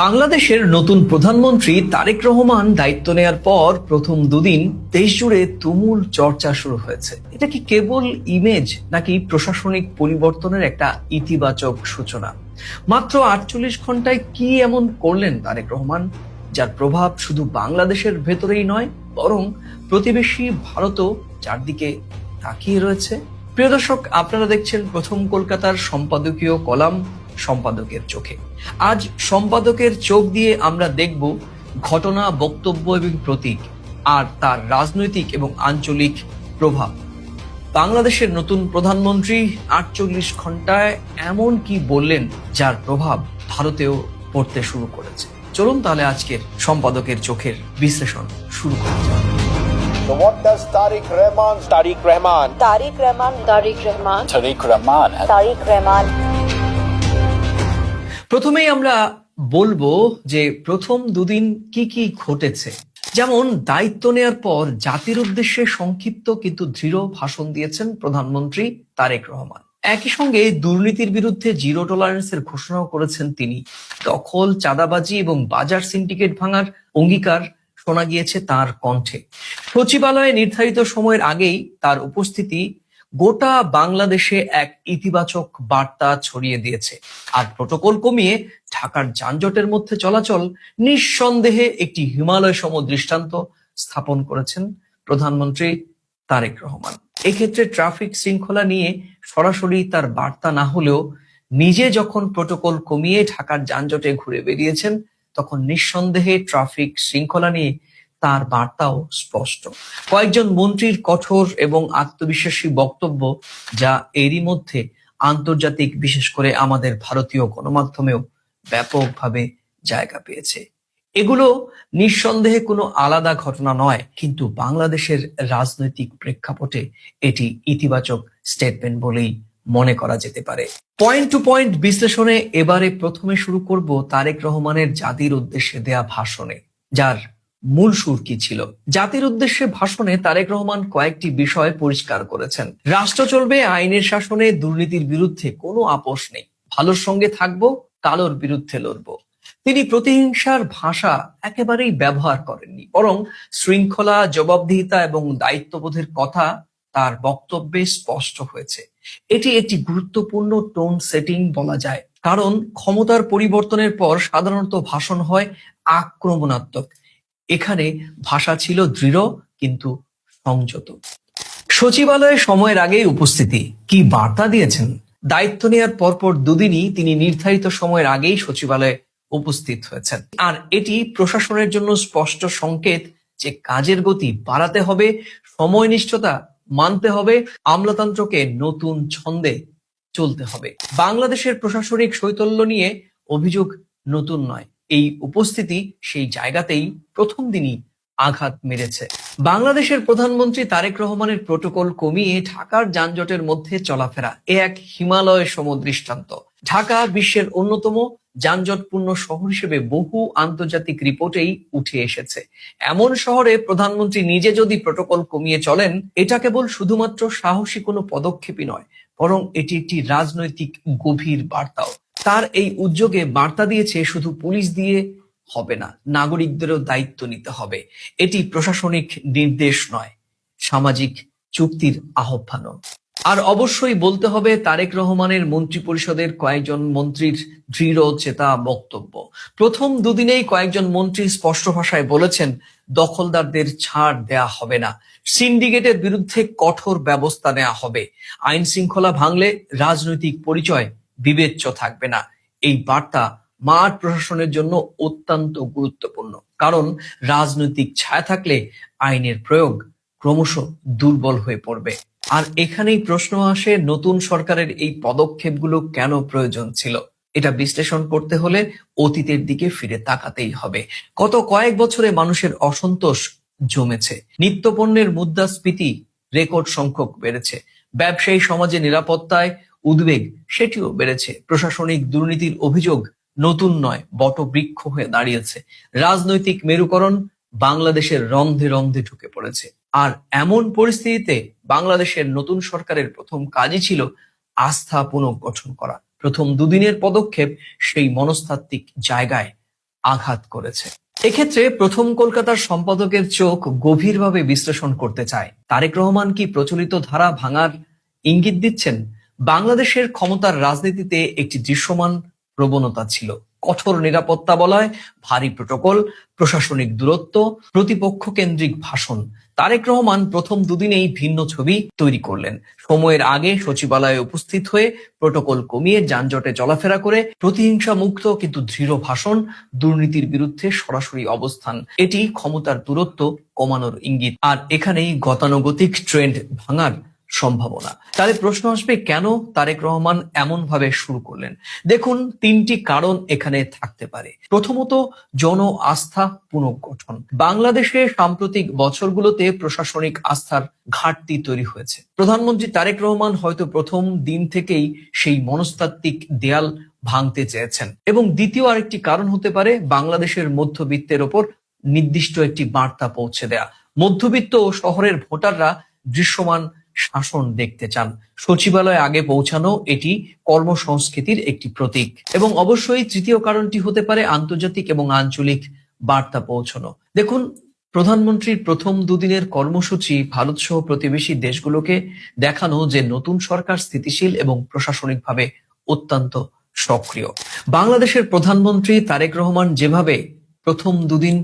বাংলাদেশের নতুন প্রধানমন্ত্রী তারেক রহমান দায়িত্ব নেয়ার পর প্রথম দুদিন দেশ জুড়ে তুমুল চর্চা শুরু হয়েছে। এটা কি কেবল ইমেজ নাকি প্রশাসনিক পরিবর্তনের একটা ইতিবাচক সূচনা? মাত্র ৪৮ ঘন্টায় কি এমন করলেন তারেক রহমান যার প্রভাব শুধু বাংলাদেশের ভেতরেই নয় বরং প্রতিবেশী ভারতও চারদিকে তাকিয়ে রয়েছে? প্রিয় দর্শক, আপনারা দেখছেন প্রথম কলকাতার সম্পাদকীয় কলাম সম্পাদকের চোখে। আজ সম্পাদকের চোখ দিয়ে আমরা দেখব ঘটনা, বক্তব্য এবং প্রতীক আর তার রাজনৈতিক এবং আঞ্চলিক প্রভাব। বাংলাদেশের নতুন প্রধানমন্ত্রী ৪৮ ঘন্টায় এমন কি বললেন যার প্রভাব ভারতেও পড়তে শুরু করেছে। চলুন তাহলে আজকের সম্পাদকের চোখের বিশ্লেষণ শুরু করা যাক। So what does Tariq Rahman প্রথমেই আমরা বলবো যে প্রথম দুদিন কি কি ঘটেছে। যেমন দায়িত্ব নেয়ার পর জাতির উদ্দেশ্যে সংক্ষিপ্ত কিন্তু দৃঢ় ভাষণ দিয়েছেন প্রধানমন্ত্রী তারেক রহমান। একই সঙ্গে দুর্নীতির বিরুদ্ধে জিরো টলারেন্সের ঘোষণাও করেছেন তিনি। দখল, চাঁদাবাজি এবং বাজার সিন্ডিকেট ভাঙার অঙ্গীকার শোনা গিয়েছে তার কণ্ঠে। সচিবালয়ে নির্ধারিত সময়ের আগেই তার উপস্থিতি গোটা বাংলাদেশে এক ইতিবাচক বার্তা ছড়িয়ে দিয়েছে। আর প্রটোকল কমিয়ে ঢাকার যানজটের মধ্যে চলাচল নিঃসন্দেহে একটি হিমালয় সম দৃষ্টান্ত স্থাপন করেছেন প্রধানমন্ত্রী তারেক রহমান। এক্ষেত্রে ট্রাফিক শৃঙ্খলা নিয়ে সরাসরি তার বার্তা না হলেও নিজে যখন প্রটোকল কমিয়ে ঢাকার যানজটে ঘুরে বেরিয়েছেন তখন নিঃসন্দেহে ট্রাফিক শৃঙ্খলা নিয়ে তার বার্তাও স্পষ্ট। কয়েকজন মন্ত্রীর কঠোর এবং আত্মবিশ্বাসী বক্তব্য যা এরই মধ্যে আন্তর্জাতিক, বিশেষ করে আমাদের ভারতীয় গণমাধ্যমেও ব্যাপকভাবে জায়গা পেয়েছে। এগুলো নিঃসন্দেহে কোনো আলাদা ঘটনা নয়, কিন্তু বাংলাদেশের রাজনৈতিক প্রেক্ষাপটে এটি ইতিবাচক স্টেটমেন্ট বলেই মনে করা যেতে পারে। পয়েন্ট টু পয়েন্ট বিশ্লেষণে এবারে প্রথমে শুরু করব তারেক রহমানের জাতির উদ্দেশ্যে দেয়া ভাষণে, যার মূল সুর কি ছিল। জাতির উদ্দেশ্যে ভাষণে তারেক রহমান কয়েকটি বিষয় পরিষ্কার করেছেন। রাষ্ট্র চলবে আইনের শাসনে, দুর্নীতির বিরুদ্ধে কোনো আপোষ নেই, ভালোর সঙ্গে থাকবো, কালোর বিরুদ্ধে লড়বো। তিনি প্রতিহিংসার ভাষা একেবারেই ব্যবহার করেননি, বরং শৃঙ্খলা, জবাবদিহিতা এবং দায়িত্ববোধের কথা তার বক্তব্যে স্পষ্ট হয়েছে। এটি একটি গুরুত্বপূর্ণ টোন সেটিং বলা যায়, কারণ ক্ষমতার পরিবর্তনের পর সাধারণত ভাষণ হয় আক্রমণাত্মক। এখানে ভাষা ছিল দৃঢ় কিন্তু সংযত। সচিবালয়ে সময়ের আগেই উপস্থিতি, কি বার্তা দিয়েছেন? দায়িত্ব নেওয়ার পরপর দুদিনই তিনি নির্ধারিত সময়ের আগেই সচিবালয়ে উপস্থিত হয়েছেন। আর এটি প্রশাসনের জন্য স্পষ্ট সংকেত যে কাজের গতি বাড়াতে হবে, সময়নিষ্ঠতা মানতে হবে, আমলাতন্ত্রকে নতুন ছন্দে চলতে হবে। বাংলাদেশের প্রশাসনিক শৈথল্য নিয়ে অভিযোগ নতুন নয়। এই উপস্থিতি সেই জায়গাতেই প্রথম দিনই আঘাত মেরেছে। বাংলাদেশের প্রধানমন্ত্রী তারেক রহমানের প্রটোকল কমিয়ে ঢাকার যানজটের মধ্যে চলাফেরা এ এক হিমালয় সম দৃষ্টান্ত। ঢাকা বিশ্বের অন্যতম যানজটপূর্ণ শহর হিসেবে বহু আন্তর্জাতিক রিপোর্টেই উঠে এসেছে। এমন শহরে প্রধানমন্ত্রী নিজে যদি প্রটোকল কমিয়ে চলেন, এটা কেবল শুধুমাত্র সাহসী কোনো পদক্ষেপই নয়, বরং এটি একটি রাজনৈতিক গভীর বার্তাও। তার এই উদ্যোগে বার্তা দিয়েছে শুধু পুলিশ দিয়ে হবে না, নাগরিকদেরও দায়িত্ব নিতে হবে। এটি প্রশাসনিক নির্দেশ নয়, সামাজিক চুক্তির আহ্বানও। আর অবশ্যই বলতে হবে তারেক রহমানের মন্ত্রী পরিষদের কয়েকজন মন্ত্রীর দৃঢ় চেতা বক্তব্য। প্রথম দুদিনেই কয়েকজন মন্ত্রী স্পষ্ট ভাষায় বলেছেন দখলদারদের ছাড় দেয়া হবে না, সিন্ডিকেটের বিরুদ্ধে কঠোর ব্যবস্থা নেওয়া হবে, আইন শৃঙ্খলা ভাঙলে রাজনৈতিক পরিচয় বিবেচ্য থাকবে না। এই বার্তা মাঠ প্রশাসনের জন্য অত্যন্ত গুরুত্বপূর্ণ, কারণ রাজনৈতিক ছায়া থাকলে আইনের প্রয়োগ ক্রমশ দুর্বল হয়ে পড়বে। আর এখানেই প্রশ্ন আসে, নতুন সরকারের এই পদক্ষেপগুলো কেন প্রয়োজন ছিল? এটা বিশ্লেষণ করতে হলে অতীতের দিকে ফিরে তাকাতেই হবে। গত কয়েক বছরে মানুষের অসন্তোষ জমেছে, নিত্যপণ্যের মুদ্রাস্ফীতি রেকর্ড সংখ্যক বেড়েছে, ব্যবসায়ী সমাজে নিরাপত্তায় উদ্বেগ সেটিও বেড়েছে, প্রশাসনিক দুর্নীতির অভিযোগ নতুন নয়, বটবৃক্ষ হয়ে দাঁড়িয়েছে, রাজনৈতিক মেরুকরণ বাংলাদেশের রন্ধে রন্ধে ঢুকে পড়েছে। আর এমন পরিস্থিতিতে বাংলাদেশের নতুন সরকারের প্রথম কাজই ছিল আস্থা পুনর্গঠন করা। প্রথম দুদিনের পদক্ষেপ সেই মনস্তাত্ত্বিক জায়গায় আঘাত করেছে। এক্ষেত্রে প্রথম কলকাতার সম্পাদকের চোখ গভীরভাবে বিশ্লেষণ করতে চায়। তারেক রহমান কি প্রচলিত ধারা ভাঙার ইঙ্গিত দিচ্ছেন? বাংলাদেশের ক্ষমতার রাজনীতিতে একটি দৃশ্যমান প্রবণতা ছিল কঠোর নিরাপত্তা বলয়, ভারী প্রোটোকল, প্রশাসনিক দূরত্ব, প্রতিপক্ষ কেন্দ্রিক ভাষণ। তারেক রহমান প্রথম দুদিনেই ভিন্ন ছবি তৈরি করলেন। সময়ের আগে সচিবালয়ে উপস্থিত হয়ে প্রোটোকল কমিয়ে যানজটে চলাফেরা করে প্রতিহিংসা মুক্ত কিন্তু দৃঢ় ভাষণ, দুর্নীতির বিরুদ্ধে সরাসরি অবস্থান, এটি ক্ষমতার দূরত্ব কমানোর ইঙ্গিত। আর এখানেই গতানুগতিক ট্রেন্ড ভাঙার সম্ভাবনা। তাহলে প্রশ্ন আসবে, কেন তারেক রহমান এমন ভাবে শুরু করলেন? দেখুন, তিনটি কারণ এখানে থাকতে পারে। প্রথমত, জন আস্থা পুনর্গঠন। বাংলাদেশে সাম্প্রতিক বছরগুলোতে প্রশাসনিক আস্থার ঘাটতি তৈরি হয়েছে। প্রধানমন্ত্রী তারেক রহমান হয়তো প্রথম দিন থেকেই সেই মনস্তাত্ত্বিক দেয়াল ভাঙতে চেয়েছেন। এবং দ্বিতীয় আরেকটি কারণ হতে পারে বাংলাদেশের মধ্যবিত্তের ওপর নির্দিষ্ট একটি বার্তা পৌঁছে দেয়া। মধ্যবিত্ত ও শহরের ভোটাররা দৃশ্যমান শাসন দেখতে চান। সচিবালয়ে আগে পৌঁছানো এটি কর্মসংস্কৃতির একটি প্রতীক। এবং অবশ্যই তৃতীয় কারণটি হতে পারে আন্তর্জাতিক এবং আঞ্চলিক বার্তা পৌঁছানো। দেখুন, প্রধানমন্ত্রীর প্রথম দুদিনের কর্মসূচি ভারত সহ প্রতিবেশী দেশগুলোকে দেখানো যে নতুন সরকার স্থিতিশীল এবং প্রশাসনিকভাবে অত্যন্ত সক্রিয়। বাংলাদেশের প্রধানমন্ত্রী তারেক রহমান যেভাবে প্রথম দুদিন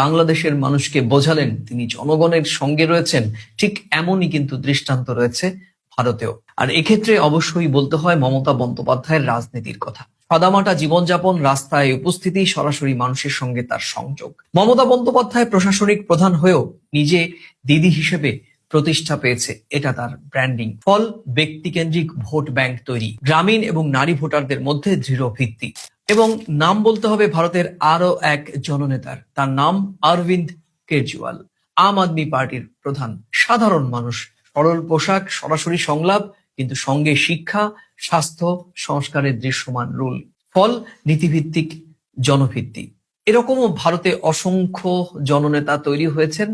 বাংলাদেশের মানুষকে বোঝালেন তিনি জনগণের সঙ্গে রয়েছেন, ঠিক এমনই কিন্তু দৃষ্টান্ত রয়েছে ভারতেও। আর এক্ষেত্রে অবশ্যই বলতে হয় মমতা বন্দ্যোপাধ্যায়ের রাজনীতির কথা। সাদামাটা জীবনযাপন, রাস্তায় উপস্থিতি, সরাসরি মানুষের সঙ্গে তার সংযোগ। মমতা বন্দ্যোপাধ্যায় প্রশাসনিক প্রধান হয়েও নিজে দিদি হিসেবে প্রতিষ্ঠা পেয়েছে, এটা তার ব্র্যান্ডিং। ফল, ব্যক্তিকেন্দ্রিক ভোট ব্যাংক তৈরি, গ্রামীণ এবং নারী ভোটারদের মধ্যে দৃঢ় ভিত্তি। এবং নাম বলতে হবে ভারতের আরো এক জননেতার, তার নাম অরবিন্দ কেজরিওয়াল, আম আদমি পার্টির প্রধান। সাধারণ মানুষ, সরল পোশাক, সরাসরি সংলাপ, কিন্তু সঙ্গে শিক্ষা, স্বাস্থ্য, সংস্কারের দৃশ্যমান রুল। ফল, নীতিভিত্তিক জনভিত্তি। এরকমও ভারতে অসংখ্য জননেতা তৈরি হয়েছেন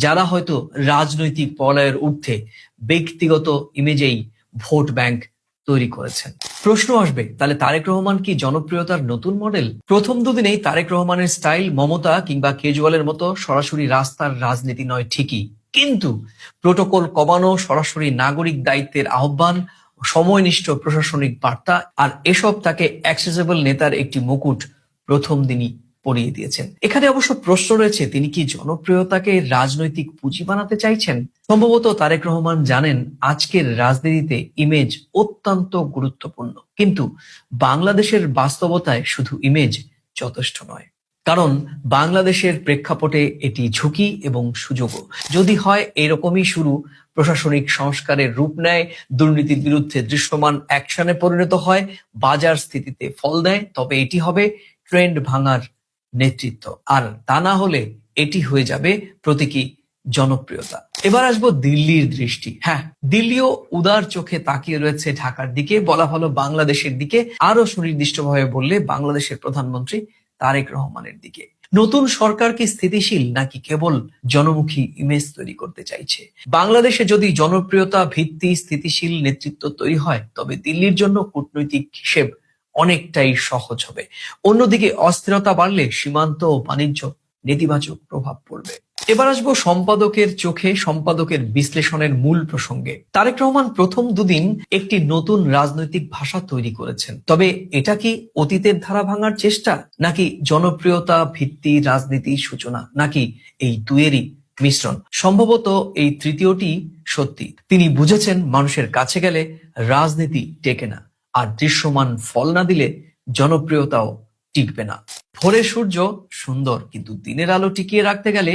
যারা হয়তো রাজনৈতিক বলয়ের ঊর্ধ্বে ব্যক্তিগত ইমেজেই ভোট ব্যাংক তৈরি করেছেন। প্রশ্ন আসবে, তাহলে তারেক রহমান কি জনপ্রিয়তার নতুন মডেল? প্রথম দুদিনেই তারেক রহমানের স্টাইল মমতা কিংবা কেজরিওয়ালের মতো সরাসরি রাস্তার রাজনীতি নয় ঠিকই, কিন্তু প্রোটোকল কমানো, সরাসরি নাগরিক দায়িত্বের আহ্বান, সময়নিষ্ঠ প্রশাসনিক বার্তা, আর এসব তাকে অ্যাক্সেসেবল নেতার একটি মুকুট প্রথম দিনই পরিয়ে দিয়েছেন। এখানে অবশ্য প্রশ্ন রয়েছে, তিনি কি জনপ্রিয়তাকে রাজনৈতিক পুঁজি বানাতে চাইছেন? সম্ভবত তারেক রহমান জানেন আজকের রাজনীতিতে ইমেজ অত্যন্ত গুরুত্বপূর্ণ, কিন্তু বাংলাদেশের বাস্তবতায় শুধু ইমেজ যথেষ্ট নয়। কারণ বাংলাদেশের প্রেক্ষাপটে এটি ঝুঁকি এবং সুযোগও। যদি হয় এরকমই শুরু, প্রশাসনিক সংস্কারের রূপ নেয়, দুর্নীতির বিরুদ্ধে দৃশ্যমান অ্যাকশনে পরিণত হয়, বাজার স্থিতিতে ফল দেয়, তবে এটি হবে ট্রেন্ড ভাঙার নেতৃত্ব। আর তা না হলে এটি হয়ে যাবে প্রতীকী জনপ্রিয়তা। এবার আসবো দিল্লির দৃষ্টি। হ্যাঁ, দিল্লিও উদার চোখে তাকিয়ে রয়েছে ঢাকার দিকে, বলা ভালো বাংলাদেশের দিকে, আরো সুনির্দিষ্টভাবে বললে বাংলাদেশের প্রধানমন্ত্রী তারেক রহমানের দিকে। নতুন সরকার কি স্থিতিশীল নাকি কেবল জনমুখী ইমেজ তৈরি করতে চাইছে? বাংলাদেশে যদি জনপ্রিয়তা ভিত্তি স্থিতিশীল নেতৃত্ব তৈরি হয়, তবে দিল্লির জন্য কূটনৈতিক হিসেব অনেকটাই সহজ হবে। অন্যদিকে অস্থিরতা বাড়লে সীমান্ত ও বাণিজ্য নেতিবাচক প্রভাব পড়বে। এবার আসবো সম্পাদকের চোখে, সম্পাদকের বিশ্লেষণের মূল প্রসঙ্গে। তারেক রহমান প্রথম দুদিন একটি নতুন রাজনৈতিক ভাষা তৈরি করেছেন, তবে এটা কি অতীতের ধারা ভাঙার চেষ্টা, নাকি জনপ্রিয়তা ভিত্তি রাজনীতির সূচনা, নাকি এই দুয়েরই মিশ্রণ? সম্ভবত এই তৃতীয়টি সত্যি। তিনি বুঝেছেন মানুষের কাছে গেলে রাজনীতি টেকে না, আর দৃশ্যমান ফল না দিলে জনপ্রিয়তাও টিকবে না। ভোরের সূর্য সুন্দর, কিন্তু দিনের আলো টিকিয়ে রাখতে গেলে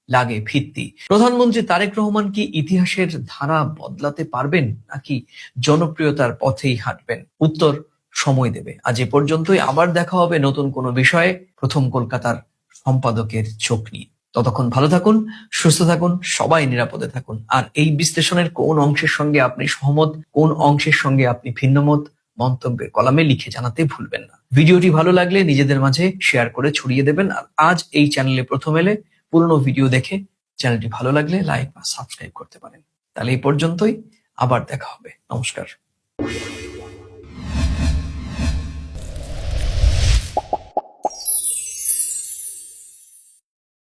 লাগে ভিত্তি। প্রধানমন্ত্রী তারেক রহমান কি ইতিহাসের ধারা বদলাতে পারবেন, নাকি জনপ্রিয়তার পথেই হাঁটবেন? উত্তর সময় দেবে। আজ এ পর্যন্তই। আবার দেখা হবে নতুন কোনো বিষয়ে প্রথম কলকাতার সম্পাদকের চোখ নিয়ে। ততক্ষণ ভালো থাকুন, সুস্থ থাকুন, সবাই নিরাপদে থাকুন। আর এই বিশ্লেষণের কোন অংশের সঙ্গে আপনি সহমত, কোন অংশের সঙ্গে আপনি ভিন্নমত, মন্তব্যের কলামে লিখে জানাতে ভুলবেন না। ভিডিওটি ভালো লাগলে নিজেদের মাঝে শেয়ার করে ছড়িয়ে দেবেন। আর আজ এই চ্যানেলে প্রথম এলে পুরনো ভিডিও দেখে চ্যানেলটি ভালো লাগলে লাইক বা সাবস্ক্রাইব করতে পারেন। তাহলে এই পর্যন্তই, আবার দেখা হবে। নমস্কার।